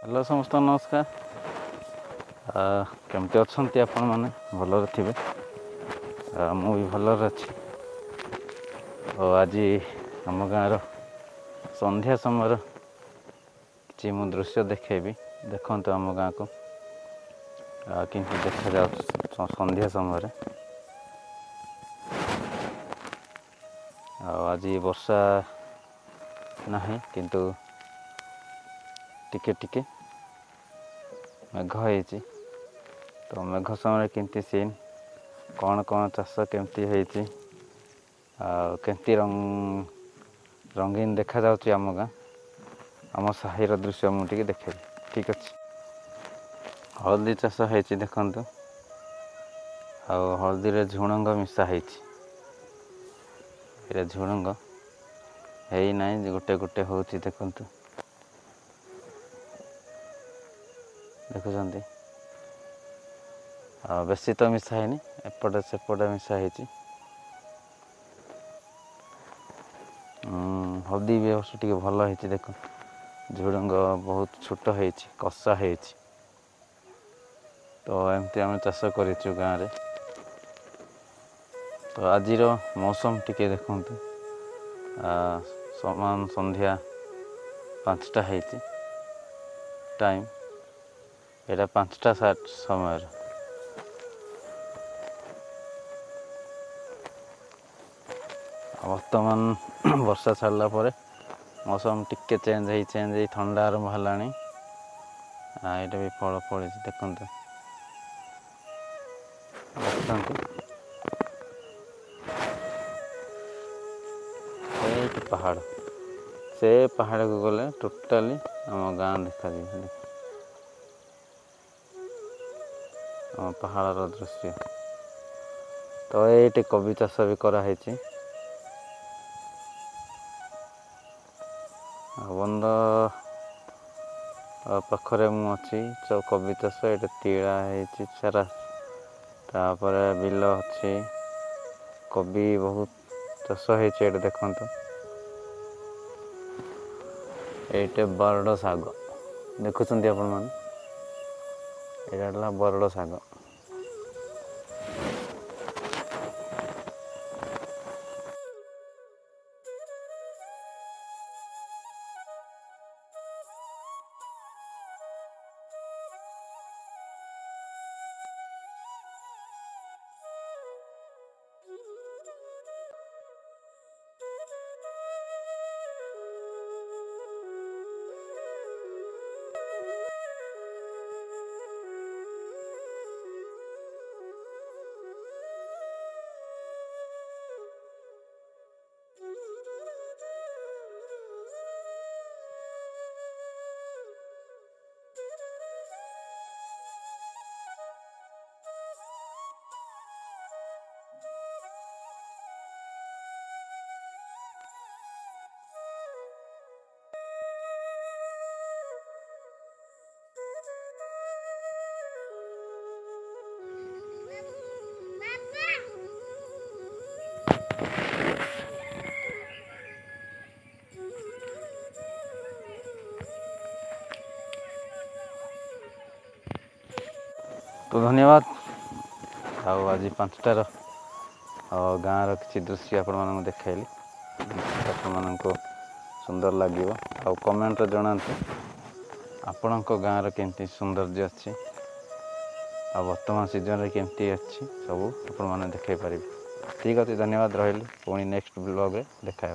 Hello समस्त नमस्कार। केमती अच्छे आपण मैंने भलरे थे मु भी भलरे अच्छी। आज आम गाँव संध्या समय कि मु दृश्य देखेबी देखु आम गाँ को कि देखा जा संध्या समय आज वर्षा नहीं किंतु टिके टिके मेघ होती तो मेघ समय केमती सीन कौन कौन चाष केमती होती केमती रंगीन देखा जाउची आम गाँ आम साहिर दृश्य मुझे देखे ठीक अच्छे। हलदी चाष होती देखु हलदी रे झुणंग मिशा होती झुणंग है ना गोटे गोटे हूँ देखु देखुं बेसी तो मिशा है एपटे सेपटे मिशा है हल्दी भी अवश्य टे भल है देख झुड़ंग बहुत छोट है कषा है तो एमती आम चाष कर गाँव में। तो आज मौसम टिके देखु समान संध्या 5टा है टाइम एटा 5टा समय बर्तमान वर्षा छाड़ा पर मौसम टिके चेंज हो ठंडा आरंभ है। यहाँ भी फल फल देखते पहाड़ से पहाड़ को गले टोटाली आम गाँ देखा पहाड़ दृश्य। तो ये कबी चाष भी कराई बंद पाखरे मुझे कबी चाष ये तीड़ा है सारा तापर बिल अच्छी कबी बहुत चाष होते देखु ये बरड़ शाग देखुं आपण मैंने यहाँ बरड़ शाग। तो धन्यवाद। आज 5टार गाँव किसी दृश्य आपण मानक देखली आपण को सुंदर लगे आ कमेंट जनातु आपण गाँव केमती सौंदर्य अच्छी आ वर्तमान सीजन केमती अच्छी सब आपण मैंने देखे पारे। ठीक अच्छे धन्यवाद रही पुणी नेक्स्ट ब्लॉग देखा।